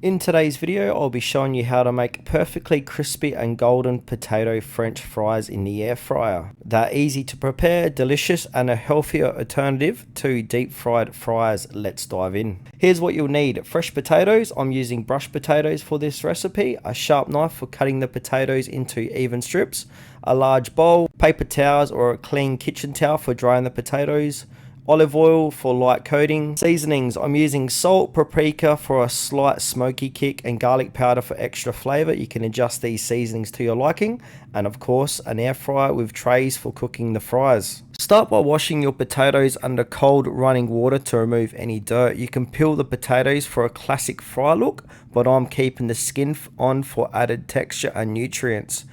In today's video, I'll be showing you how to make perfectly crispy and golden potato French fries in the air fryer. They're easy to prepare, delicious, and a healthier alternative to deep fried fries. Let's dive in. Here's what you'll need. Fresh potatoes. I'm using brush potatoes for this recipe. A sharp knife for cutting the potatoes into even strips. A large bowl, paper towels or a clean kitchen towel for drying the potatoes. Olive oil for light coating. Seasonings, I'm using salt, paprika for a slight smoky kick, and garlic powder for extra flavor. You can adjust these seasonings to your liking. And of course, an air fryer with trays for cooking the fries. Start by washing your potatoes under cold running water to remove any dirt. You can peel the potatoes for a classic fry look, but I'm keeping the skin on for added texture and nutrients.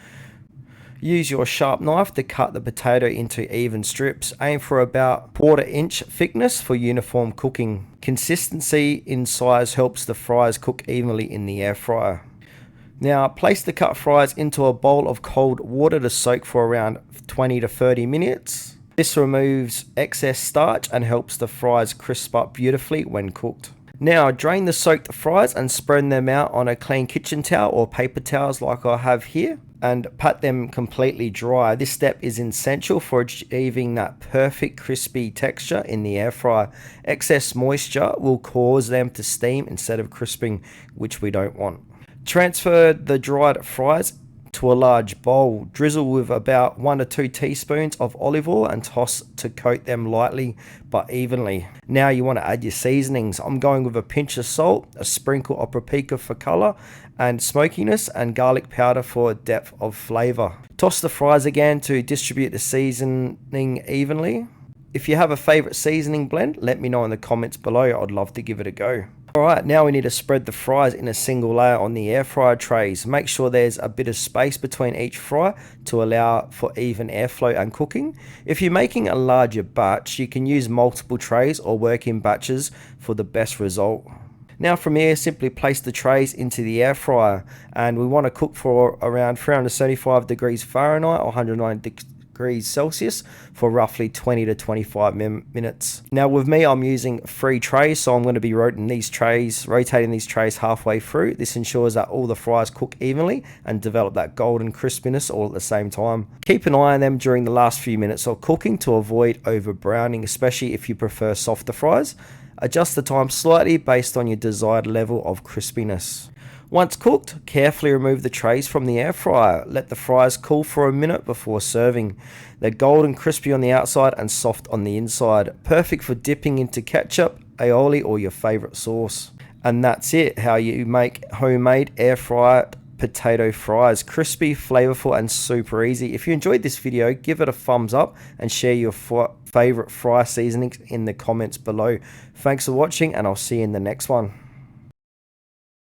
Use your sharp knife to cut the potato into even strips. Aim for about 1/4 inch thickness for uniform cooking. Consistency in size helps the fries cook evenly in the air fryer. Now place the cut fries into a bowl of cold water to soak for around 20 to 30 minutes. This removes excess starch and helps the fries crisp up beautifully when cooked. Now drain the soaked fries and spread them out on a clean kitchen towel or paper towels like I have here, and pat them completely dry. This step is essential for achieving that perfect crispy texture in the air fryer. Excess moisture will cause them to steam instead of crisping, which we don't want. Transfer the dried fries to a large bowl. Drizzle with about 1 to 2 teaspoons of olive oil and toss to coat them lightly but evenly. Now you want to add your seasonings. I'm going with a pinch of salt, a sprinkle of paprika for color and smokiness, and garlic powder for depth of flavor. Toss the fries again to distribute the seasoning evenly. If you have a favorite seasoning blend, let me know in the comments below. I'd love to give it a go. Alright, now we need to spread the fries in a single layer on the air fryer trays. Make sure there's a bit of space between each fry to allow for even airflow and cooking. If you're making a larger batch, you can use multiple trays or work in batches for the best result. Now from here, simply place the trays into the air fryer, and we want to cook for around 375 degrees Fahrenheit or 109 degrees Celsius for roughly 20 to 25 minutes. Now with me, I'm using 3 trays, so I'm going to be rotating these trays halfway through. This ensures that all the fries cook evenly and develop that golden crispiness all at the same time. Keep an eye on them during the last few minutes of cooking to avoid over browning, especially if you prefer softer fries. Adjust the time slightly based on your desired level of crispiness. Once cooked, carefully remove the trays from the air fryer. Let the fries cool for a minute before serving. They're golden crispy on the outside and soft on the inside. Perfect for dipping into ketchup, aioli, or your favorite sauce. And that's it, how you make homemade air fried potato fries. Crispy, flavorful, and super easy. If you enjoyed this video, give it a thumbs up and share your favorite fry seasonings in the comments below. Thanks for watching, and I'll see you in the next one.